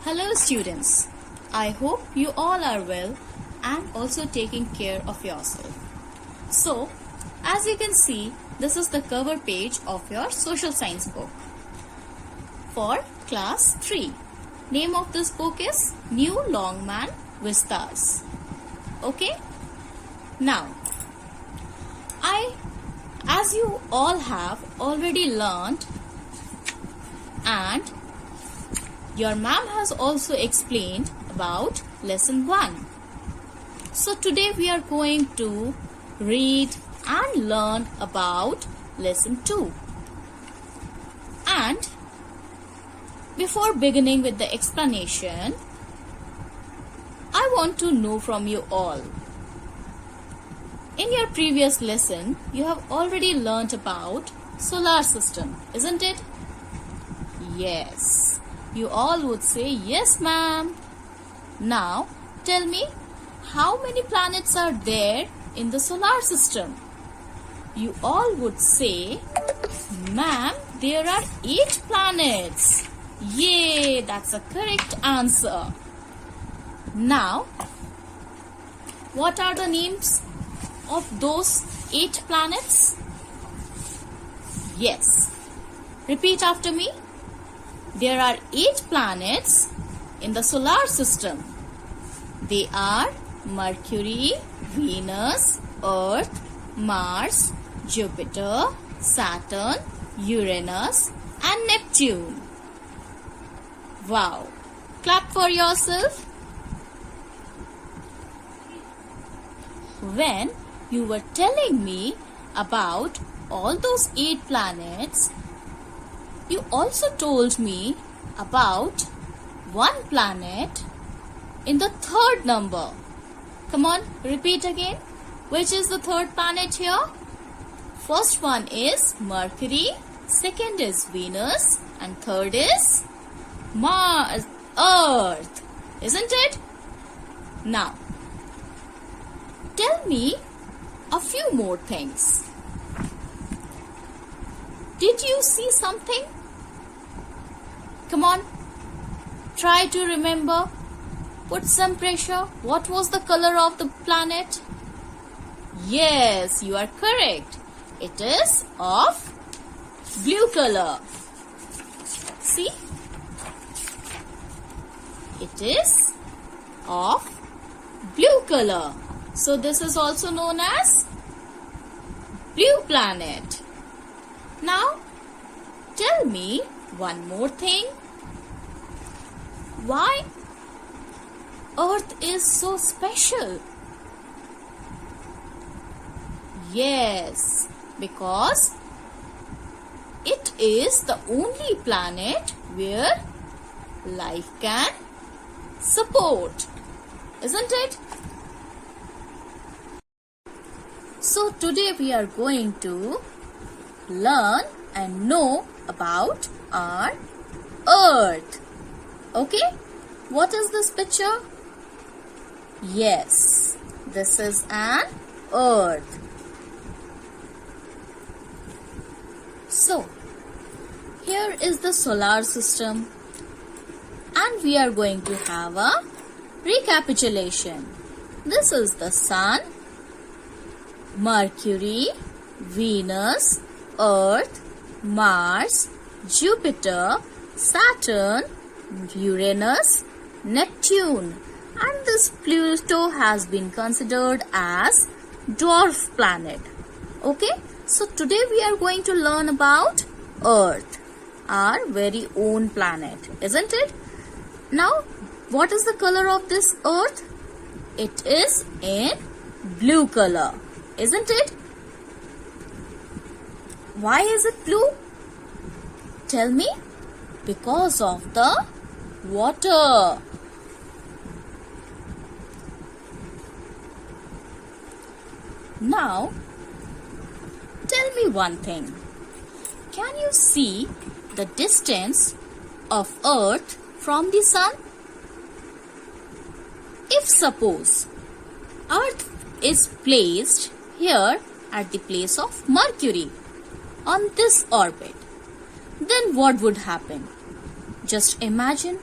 Hello students, I hope you all are well and also taking care of yourself. So, as you can see, this is the cover page of your social science book for class 3. Name of this book is New Longman Vistas. Okay? Now, as you all have already learned and your ma'am has also explained about lesson 1. So today we are going to read and learn about lesson 2. And before beginning with the explanation, I want to know from you all. In your previous lesson, you have already learnt about solar system, isn't it? Yes. You all would say, yes ma'am. Now, tell me, how many planets are there in the solar system? You all would say, ma'am, there are 8 planets. Yay, that's a correct answer. Now, what are the names of those 8 planets? Yes. Repeat after me. There are 8 planets in the solar system. They are Mercury, Venus, Earth, Mars, Jupiter, Saturn, Uranus and Neptune. Wow! Clap for yourself. When you were telling me about all those 8 planets, you also told me about one planet in the 3rd number. Come on, repeat again. Which is the 3rd planet here? First one is Mercury, second is Venus, and 3rd is Mars, Earth. Isn't it? Now, tell me a few more things. Did you see something? Come on, try to remember. Put some pressure. What was the color of the planet? Yes, you are correct. It is of blue color. See? It is of blue color. So this is also known as blue planet. Now, tell me one more thing. Why Earth is so special? Yes, because it is the only planet where life can support. Isn't it? So today we are going to learn and know about our Earth. Okay? What is this picture? Yes, this is an Earth. So, here is the solar system and we are going to have a recapitulation. This is the Sun, Mercury, Venus, Earth, Mars, Jupiter, Saturn, Uranus, Neptune, and this Pluto has been considered as dwarf planet. Okay, so today we are going to learn about Earth, our very own planet, isn't it? Now, what is the color of this Earth? It is in blue color, isn't it? Why is it blue? Tell me. Because of the water. Now, tell me one thing. Can you see the distance of Earth from the Sun? If suppose Earth is placed here at the place of Mercury on this orbit, then what would happen? Just imagine.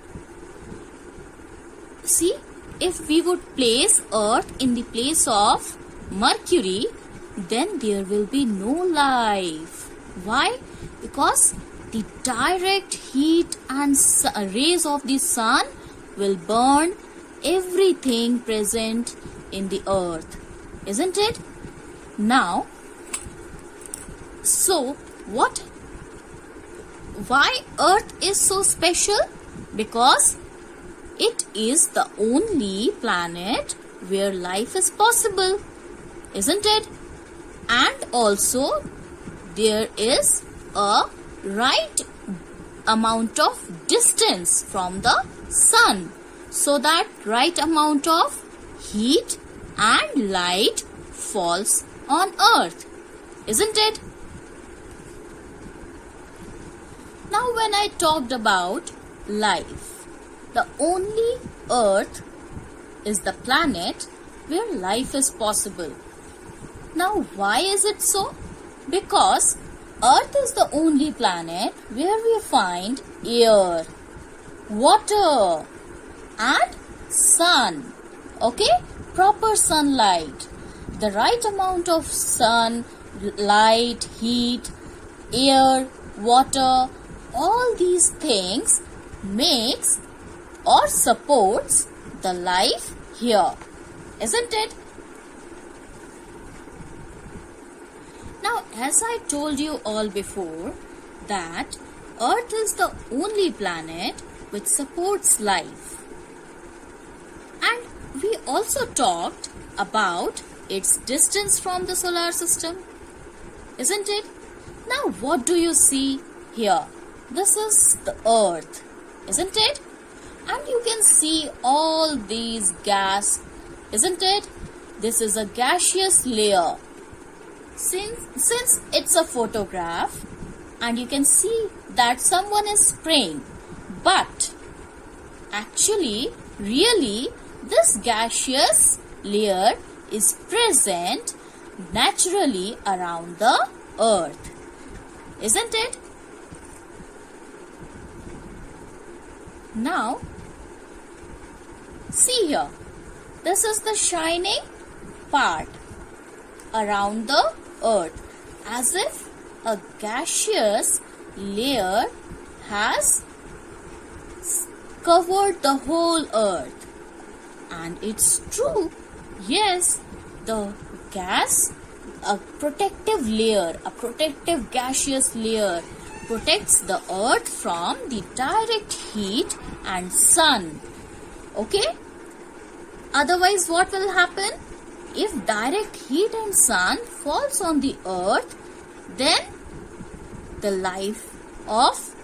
See, if we would place Earth in the place of Mercury, then there will be no life. Why? Because the direct heat and rays of the sun will burn everything present in the earth, isn't it? Now, so why Earth is so special? Because it is the only planet where life is possible, isn't it? And also there is a right amount of distance from the sun, so that right amount of heat and light falls on Earth, isn't it? Now when I talked about life, the only Earth is the planet where life is possible. Now why is it so? Because Earth is the only planet where we find air, water and sun. Okay? Proper sunlight. The right amount of sun, light, heat, air, water, all these things makes or supports the life here, isn't it? Now, as I told you all before, that Earth is the only planet which supports life. And we also talked about its distance from the solar system, isn't it? Now, what do you see here? This is the Earth, isn't it? And you can see all these gas, isn't it? This is a gaseous layer. Since it's a photograph and you can see that someone is spraying, but actually, really, this gaseous layer is present naturally around the Earth, isn't it? Now, see here, this is the shining part around the Earth, as if a gaseous layer has covered the whole Earth. And it's true, yes, the gas, a protective layer, a protective gaseous layer protects the Earth from the direct heat and sun. Okay? Otherwise, what will happen? If direct heat and sun falls on the Earth, then the life of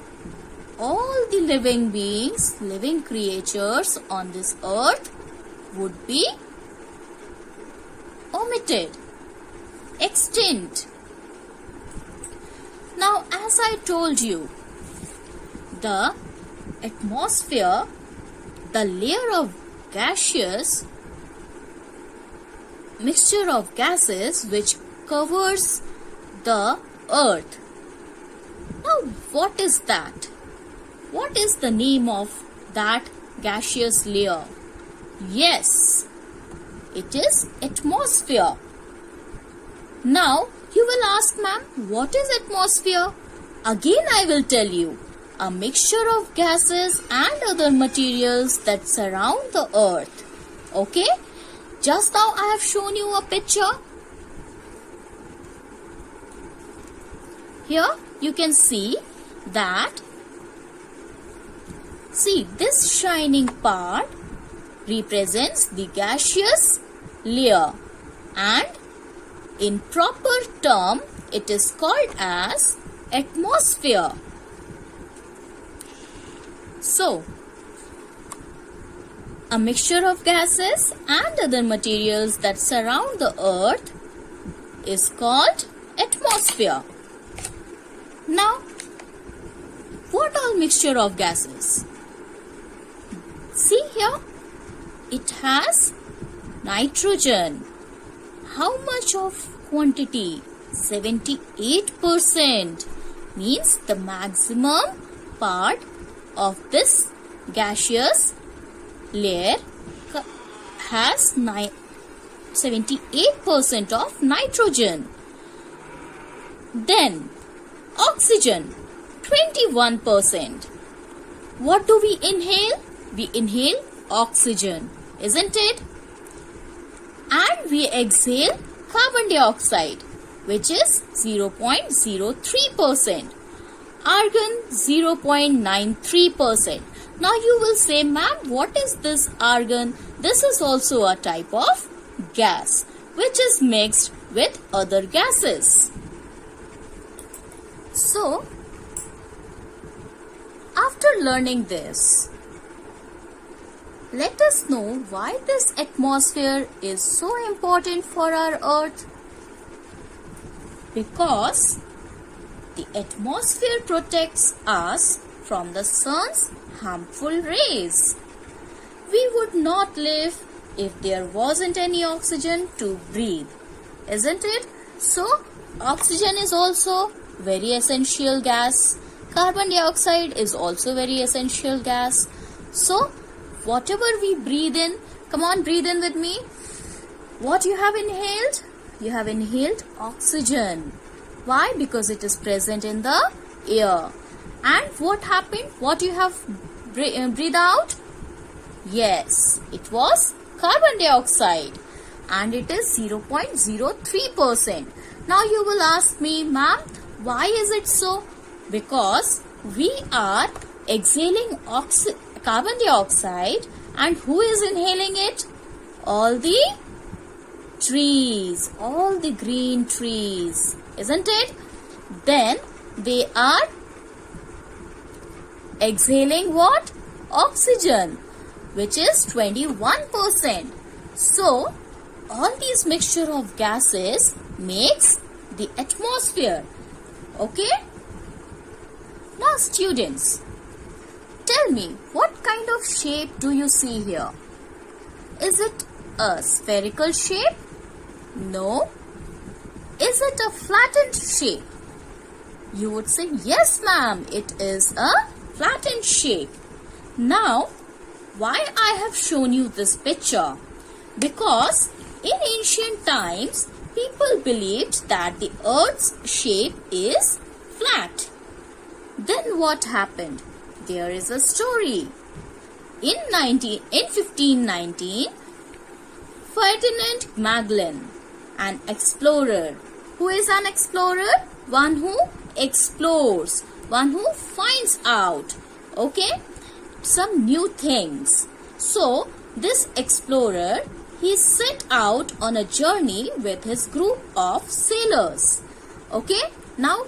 all the living beings, living creatures on this Earth would be omitted, extinct. Now, as I told you, the atmosphere, the layer of gaseous mixture of gases which covers the Earth. Now, what is that? What is the name of that gaseous layer? Yes, it is atmosphere. Now, you will ask, ma'am, what is atmosphere? Again, I will tell you. A mixture of gases and other materials that surround the Earth. Okay? Just now I have shown you a picture. Here you can see that, see, this shining part represents the gaseous layer, and in proper term it is called as atmosphere. So, a mixture of gases and other materials that surround the Earth is called atmosphere. Now, what all mixture of gases? See here, it has nitrogen. How much of quantity? 78%. Means the maximum part of this gaseous layer has 78% of nitrogen. Then oxygen 21%. What do we inhale? We inhale oxygen, isn't it? And we exhale carbon dioxide, which is 0.03%. Argon 0.93%. Now you will say, ma'am, what is this argon? This is also a type of gas which is mixed with other gases. So, after learning this, let us know why this atmosphere is so important for our Earth. Because the atmosphere protects us from the sun's harmful rays. We would not live if there wasn't any oxygen to breathe, isn't it? So, oxygen is also very essential gas. Carbon dioxide is also very essential gas. So, whatever we breathe in, come on, breathe in with me. What you have inhaled? You have inhaled oxygen. Why? Because it is present in the air. And what happened? What you have breathed out? Yes, it was carbon dioxide. And it is 0.03%. Now you will ask me, ma'am, why is it so? Because we are exhaling carbon dioxide, and who is inhaling it? All the trees, all the green trees, isn't it? Then they are exhaling what? Oxygen, which is 21%. So, all these mixture of gases makes the atmosphere. Okay? Now students, tell me, what kind of shape do you see here? Is it a spherical shape? No. Is it a flattened shape? You would say, yes ma'am, it is a flattened shape. Now, why I have shown you this picture? Because in ancient times, people believed that the earth's shape is flat. Then what happened? There is a story. In 1519, Ferdinand Magellan, an explorer. Who is an explorer? One who explores, one who finds out, okay, some new things. So, this explorer, he set out on a journey with his group of sailors. Okay, now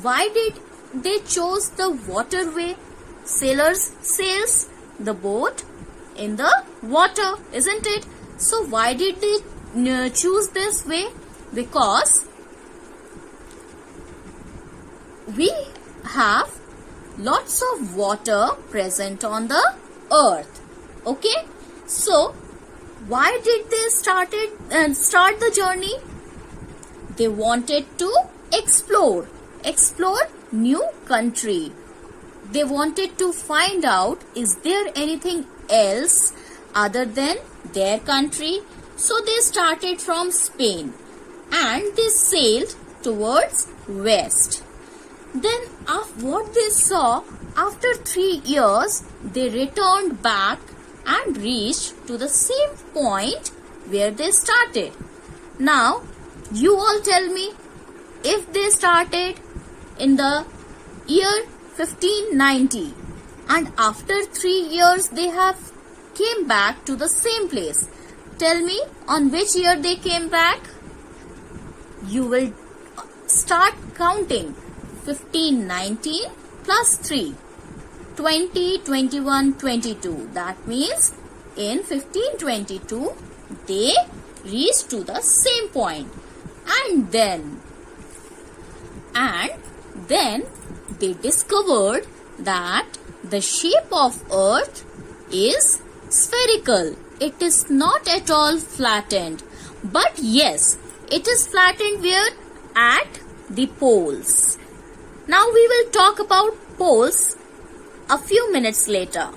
why did they chose the waterway? Sailors sails the boat in the water, isn't it? So why did they choose this way? Because we have lots of water present on the earth. Okay, so why did they start the journey? They wanted to explore new country. They wanted to find out, is there anything else other than their country? So they started from Spain and they sailed towards west. Then what they saw, after 3 years, they returned back and reached to the same point where they started. Now, you all tell me, if they started in the year 1590 and after 3 years they have came back to the same place, tell me on which year they came back? You will start counting. 1519 plus 3, 20, 21, 22. That means in 1522 they reached to the same point. And then they discovered that the shape of earth is spherical. It is not at all flattened. But yes, it is flattened where? At the poles. Now we will talk about poles a few minutes later.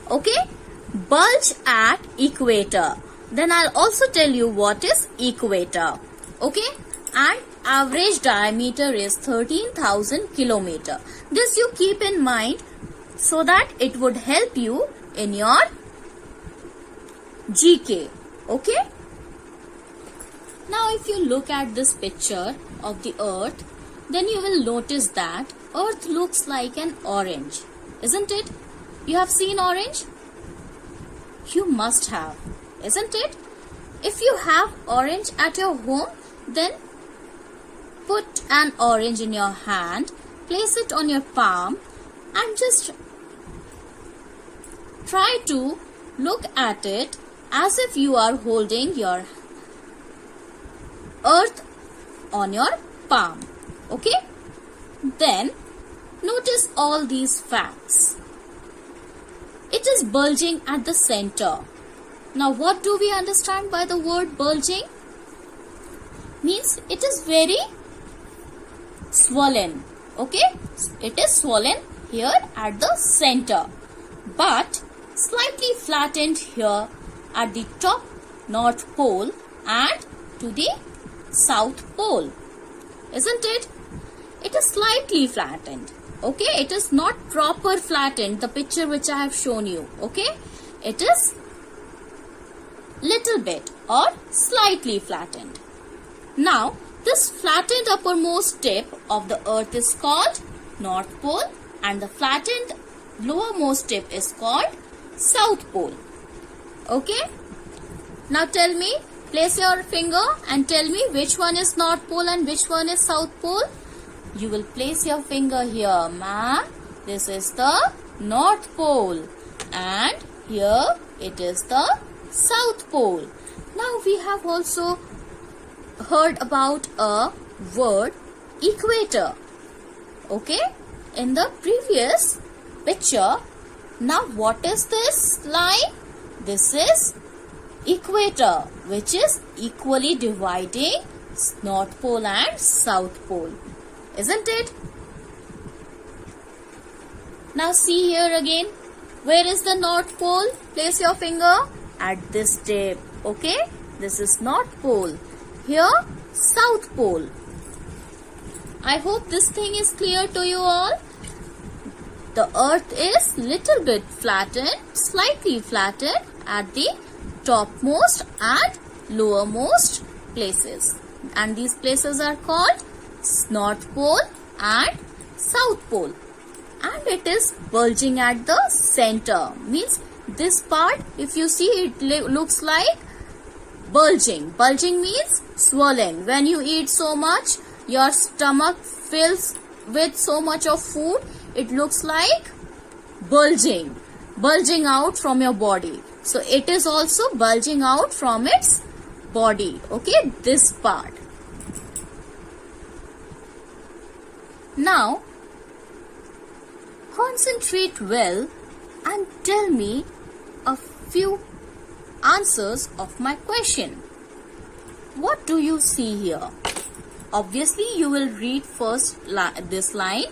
Okay? bulge at equator. Then I'll also tell you what is equator. Okay? And average diameter is 13,000 kilometer. This you keep in mind so that it would help you in your GK. Okay? Now if you look at this picture of the earth, then you will notice that earth looks like an orange. Isn't it? You have seen orange? You must have. Isn't it? If you have orange at your home, then put an orange in your hand, place it on your palm and just try to look at it as if you are holding your earth on your palm. Okay? Then notice all these facts. It is bulging at the center. Now what do we understand by the word bulging? Means it is very swollen. Okay? It is swollen here at the center, but slightly flattened here at the top North Pole and to the South Pole. Isn't it? It is slightly flattened. Okay? It is not proper flattened, the picture which I have shown you. Okay? It is little bit or slightly flattened. Now, this flattened uppermost tip of the earth is called North Pole and the flattened lowermost tip is called South Pole. Okay? Now tell me, place your finger and tell me which one is North Pole and which one is South Pole. You will place your finger here, ma'am. This is the North Pole and here it is the South Pole. Now we have also heard about a word equator. Okay? In the previous picture, now what is this line? This is equator, which is equally dividing North Pole and South Pole. Isn't it? Now see here again. Where is the North Pole? Place your finger at this tip. Okay? This is North Pole. Here, South Pole. I hope this thing is clear to you all. The earth is little bit flattened, slightly flattened at the topmost and lowermost places. And these places are called North Pole and South Pole. And it is bulging at the center. Means this part, if you see, it looks like bulging. Bulging means swollen. When you eat so much, your stomach fills with so much of food, it looks like bulging. Bulging out from your body. So it is also bulging out from its body. Okay, this part. Now, concentrate well and tell me a few answers of my question. What do you see here? Obviously, you will read first this line.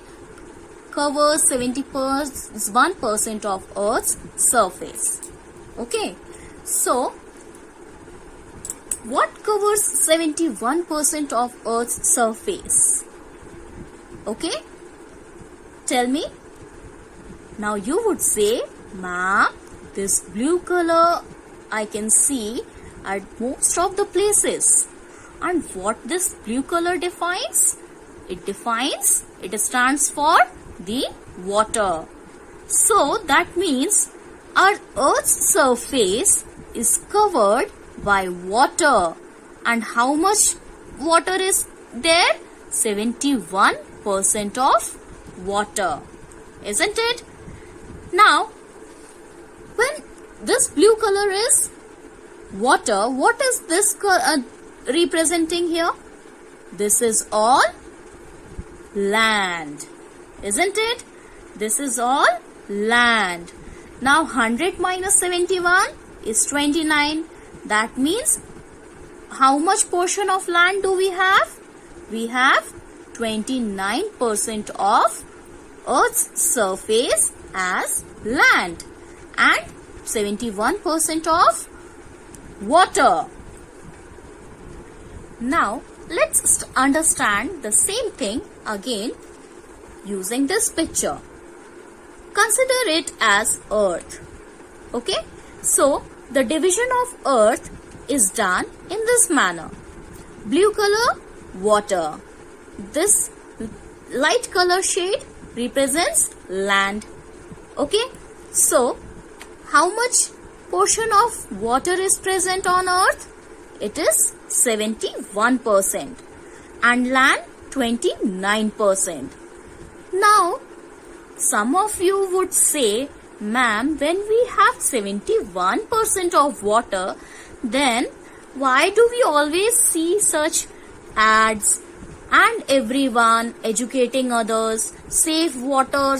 Covers 71% of Earth's surface. Okay. So, what covers 71% of Earth's surface? Okay. Tell me. Now you would say, ma'am, this blue color I can see at most of the places. And what this blue color defines? It stands for the water. So that means our Earth's surface is covered by water. And how much water is there? 71% of water. Isn't it? Now, when this blue color is water, what is this representing here? This is all land. Isn't it? This is all land. Now, 100 minus 71 is 29. That means, how much portion of land do we have? We have 29% of Earth's surface as land. And 71% of water. Now, let's understand the same thing again using this picture. Consider it as Earth. Okay? So, the division of Earth is done in this manner. Blue color, water. This light color shade represents land. Okay? So, how much portion of water is present on Earth? It is 71% and land 29%. Now, some of you would say, ma'am, when we have 71% of water, then why do we always see such ads and everyone educating others, save water,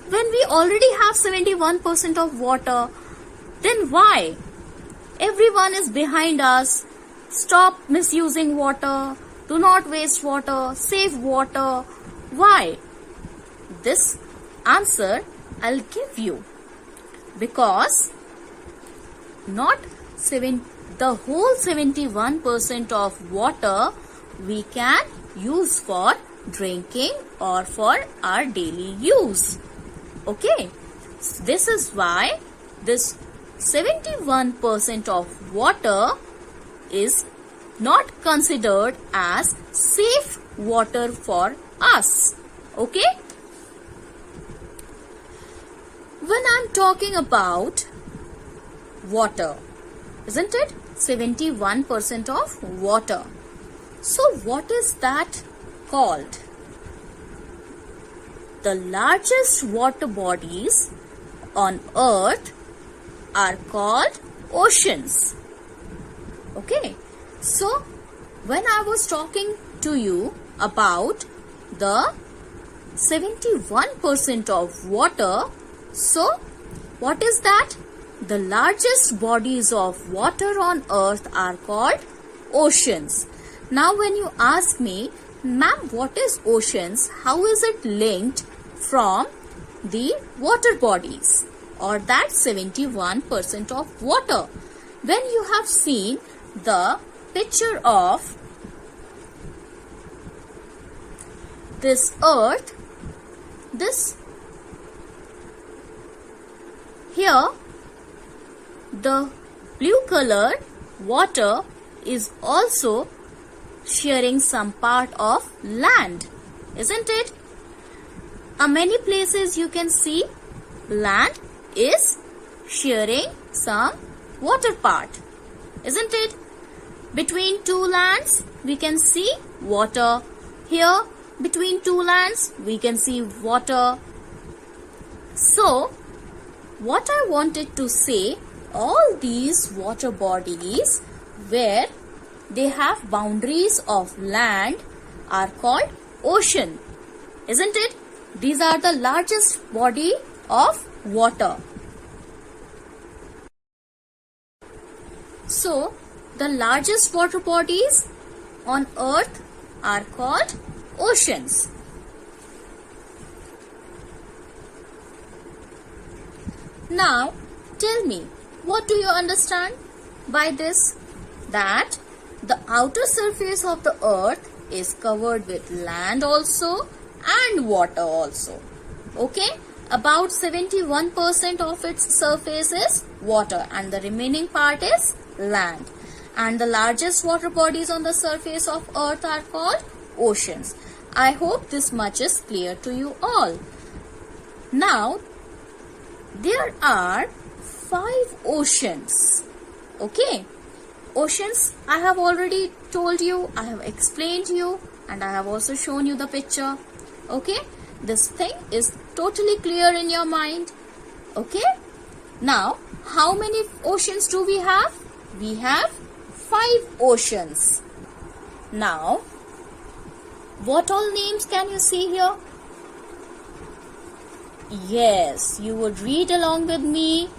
when we already have 71% of water? Then why? Everyone is behind us. Stop misusing water. Do not waste water. Save water. Why? This answer I'll give you. Because the whole 71% of water we can use for drinking or for our daily use. Okay. This is why this 71% of water is not considered as safe water for us. Okay? When I'm talking about water, isn't it? 71% of water. So what is that called? The largest water bodies on Earth are called oceans. Okay. So, when I was talking to you about the 71% of water, so what is that? The largest bodies of water on Earth are called oceans. Now, when you ask me, ma'am, what is oceans? How is it linked from the water bodies or that 71% of water? When you have seen the picture of this Earth, here the blue colored water is also sharing some part of land, isn't it? Many places you can see land is sharing some water part, isn't it? Between two lands we can see water. Here between two lands we can see water. So what I wanted to say, all these water bodies where they have boundaries of land are called ocean, isn't it? These are the largest body of water. So, the largest water bodies on Earth are called oceans. Now, tell me, what do you understand by this? That the outer surface of the Earth is covered with land also and water also. Okay? About 71% of its surface is water and the remaining part is land. And the largest water bodies on the surface of Earth are called oceans. I hope this much is clear to you all. Now, there are 5 oceans. Okay? Oceans, I have already told you, I have explained you, and I have also shown you the picture. Okay? This thing is totally clear in your mind. Okay? Now, how many oceans do we have? We have 5 oceans. Now, what all names can you see here? Yes, you would read along with me.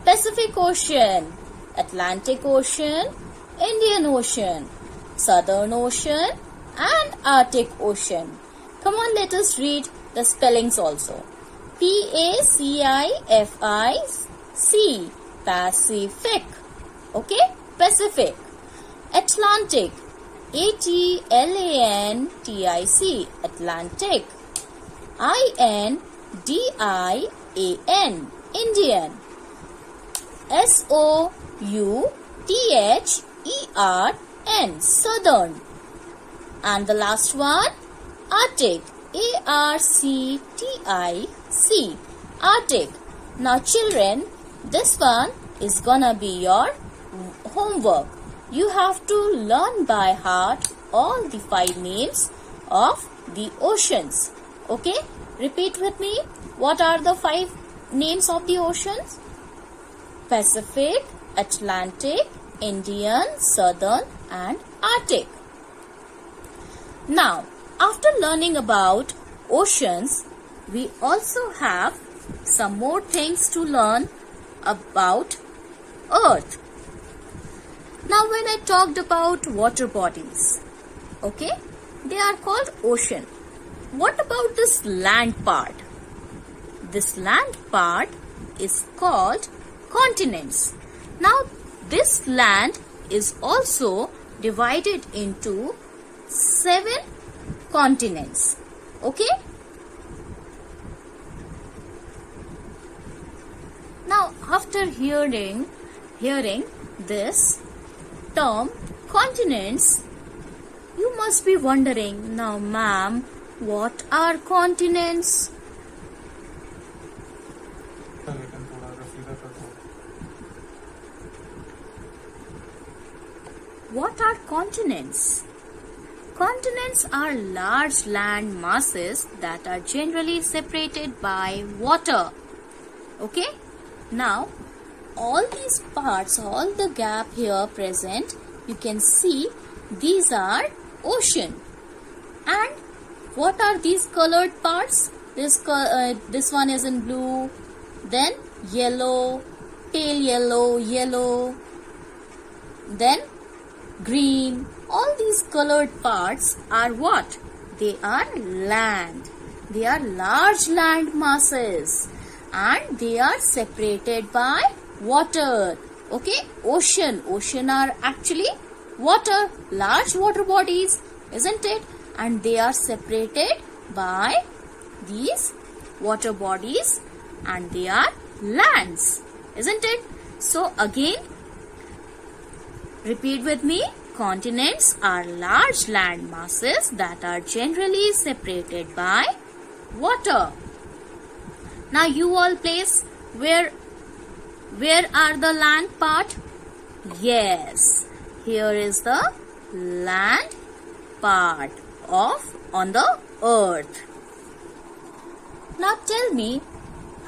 Pacific Ocean, Atlantic Ocean, Indian Ocean, Southern Ocean and Arctic Ocean. Come on, let us read the spellings also. Pacific. Pacific. Okay? Pacific. Atlantic. Atlantic. Atlantic. Indian. Indian. Southern. Southern. And the last one, Arctic. Arctic. Arctic. Now children, this one is gonna be your homework. You have to learn by heart all the 5 names of the oceans. Okay? Repeat with me. What are the 5 names of the oceans? Pacific, Atlantic, Indian, Southern and Arctic. Now, after learning about oceans, we also have some more things to learn about Earth. Now, when I talked about water bodies, okay, they are called ocean. What about this land part? This land part is called continents. Now, this land is also divided into 7 continents. Okay? Now, after hearing this term continents, you must be wondering, now ma'am, what are continents? What are continents? Continents are large land masses that are generally separated by water. Okay? Now, all these parts, all the gap here present, you can see these are ocean. And what are these colored parts? This one is in blue, then yellow, pale yellow, yellow, then green. All these colored parts are what? They are land. They are large land masses and they are separated by water. Okay, ocean are actually water, large water bodies, isn't it? And they are separated by these water bodies and they are lands, isn't it? So again, repeat with me. Continents are large land masses that are generally separated by water. Now you all place where are the land part? Yes, here is the land part on the earth. Now tell me,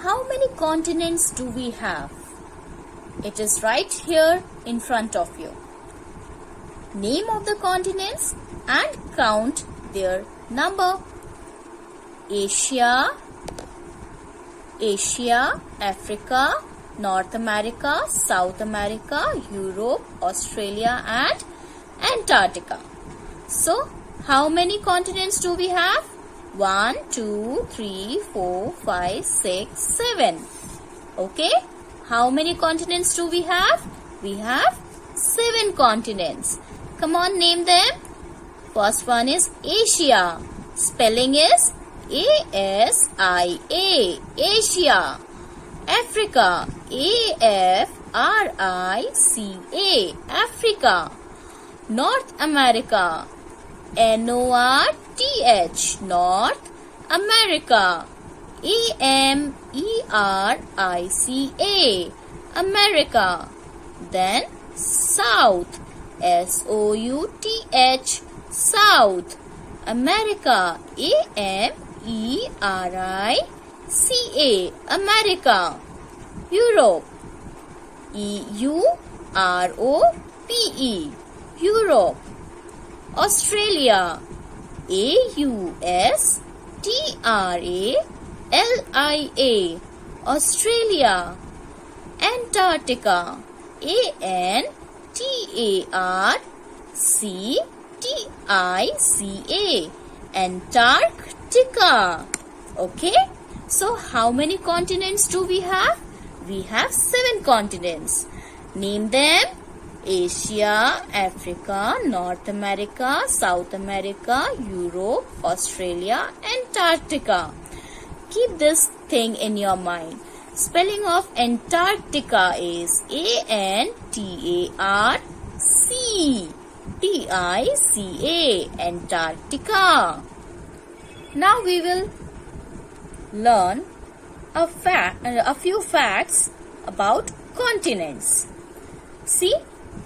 how many continents do we have? It is right here in front of you. Name of the continents and count their number. Asia, Africa, North America, South America, Europe, Australia and Antarctica. So, how many continents do we have? 1, 2, 3, 4, 5, 6, 7. Okay? How many continents do we have? We have 7 continents. Come on, name them. First one is Asia. Spelling is A-S-I-A. Asia. Africa. A-F-R-I-C-A. Africa. North America. N-O-R-T-H. North America. A-M-E-R-I-C-A. America. Then South. S-O-U-T-H. South America. A-M-E-R-I-C-A. America. Europe. E-U-R-O-P-E. Europe. Australia. A-U-S-T-R-A-L-I-A. Australia. Antarctica. A-N-T-A-R-C-T-I-C-A. Antarctica. Okay. So how many continents do we have? We have 7 continents. Name them: Asia, Africa, North America, South America, Europe, Australia, Antarctica. Keep this thing in your mind. Spelling of Antarctica is Antarctica. Antarctica. Now we will learn a few facts about continents. See,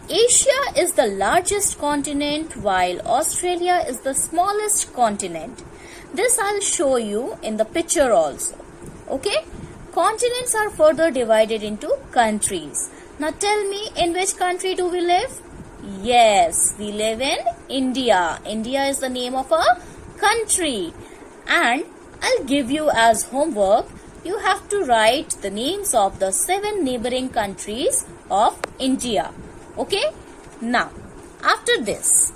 Asia is the largest continent while Australia is the smallest continent. This I'll show you in the picture also. Okay? Continents are further divided into countries. Now tell me, in which country do we live? Yes, we live in India. India is the name of a country. And I'll give you as homework, you have to write the names of the 7 neighboring countries of India. Okay? Now, after this,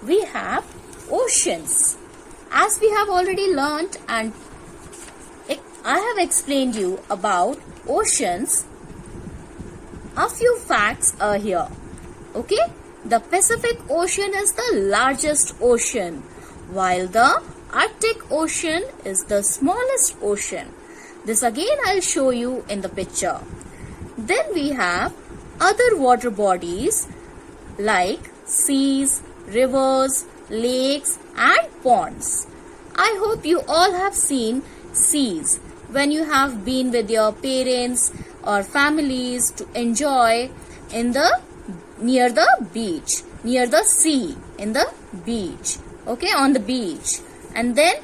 we have oceans. As we have already learnt and I have explained you about oceans, a few facts are here. Okay? The Pacific Ocean is the largest ocean, while the Arctic Ocean is the smallest ocean. This again I'll show you in the picture. Then we have other water bodies like seas, rivers, lakes and ponds. I hope you all have seen seas when you have been with your parents or families to enjoy near the beach, near the sea, in the beach, okay, on the beach. And then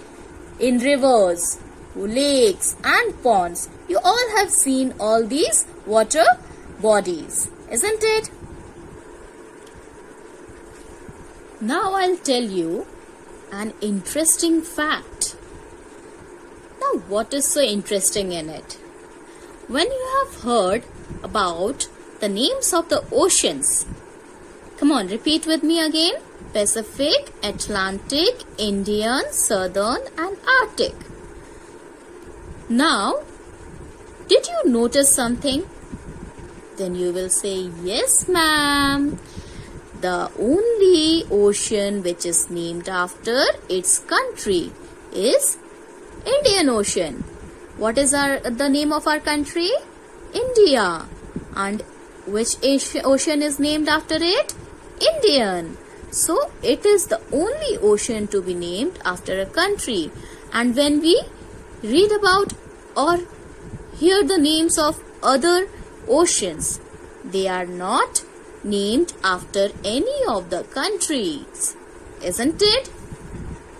in rivers, lakes and ponds, you all have seen all these water bodies, isn't it? Now I'll tell you an interesting fact. Now what is so interesting in it? When you have heard about the names of the oceans, come on, repeat with me again. Pacific, Atlantic, Indian, Southern and Arctic. Now, did you notice something? Then you will say, yes ma'am. The only ocean which is named after its country is Indian Ocean. What is the name of our country? India. And which ocean is named after it? Indian. So it is the only ocean to be named after a country. And when we read about or hear the names of other oceans, they are not named after any of the countries, isn't it?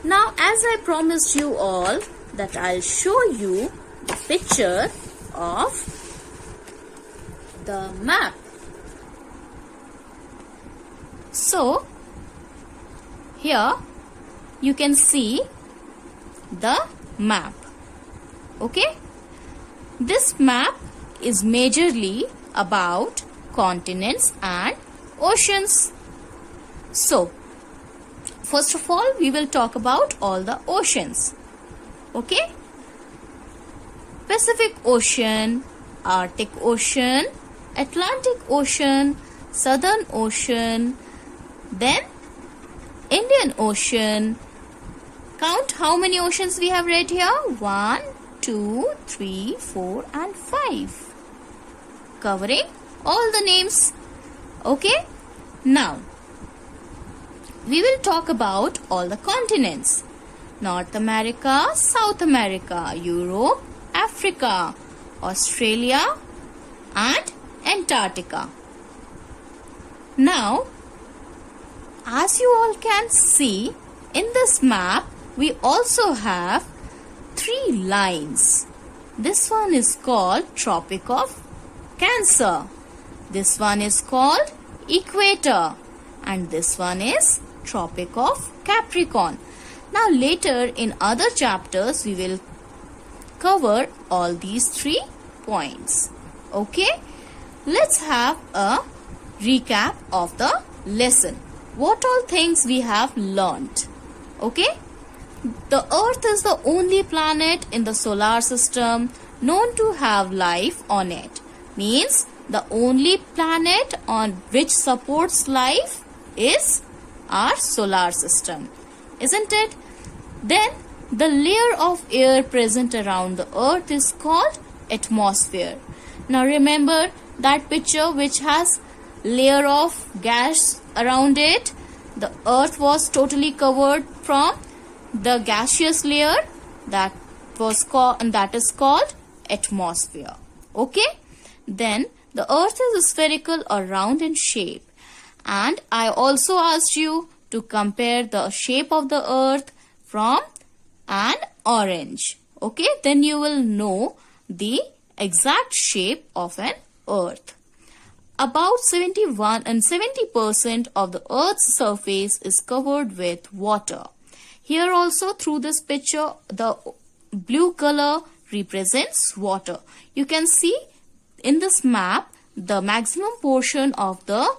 Now, as I promised you all that I'll show you the picture of the map. So, here you can see the map. Okay? This map is majorly about continents and oceans. So, first of all, we will talk about all the oceans. Okay? Pacific Ocean, Arctic Ocean, Atlantic Ocean, Southern Ocean, then Indian Ocean. Count how many oceans we have read here. 1, 2, 3, 4 and 5. Covering all the names. Okay? Now, we will talk about all the continents. North America, South America, Europe, Africa, Australia and Antarctica. Now, as you all can see in this map, we also have 3 lines. This one is called Tropic of Cancer. This one is called Equator. And this one is Tropic of Capricorn. Now later in other chapters we will cover all these 3 points. Okay? Let's have a recap of the lesson. What all things we have learnt. Okay? The Earth is the only planet in the solar system known to have life on it. Means the only planet on which supports life is our solar system. Isn't it? Then the layer of air present around the Earth is called atmosphere. Now remember that picture which has layer of gas around it. The Earth was totally covered from the gaseous layer that is called atmosphere. Okay? Then the Earth is spherical or round in shape. And I also asked you to compare the shape of the Earth from an orange. Okay? Then you will know the exact shape of an Earth. About 70% of the Earth's surface is covered with water. Here also through this picture, the blue color represents water. You can see in this map, the maximum portion of the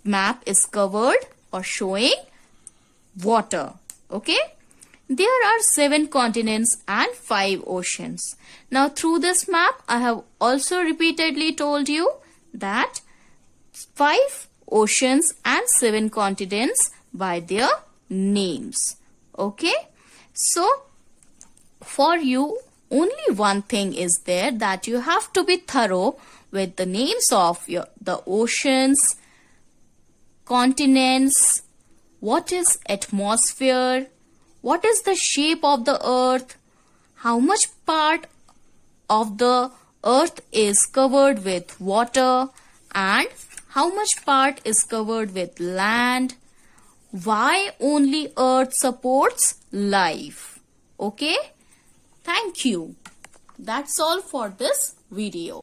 map is covered or showing water. Okay? There are 7 continents and 5 oceans. Now through this map, I have also repeatedly told you that 5 oceans and 7 continents by their names. Okay? So, for you, only one thing is there, that you have to be thorough with the names of the oceans, continents, what is atmosphere, what is the shape of the Earth, how much part of the Earth is covered with water, and how much part is covered with land, why only Earth supports life. Okay? Thank you. That's all for this video.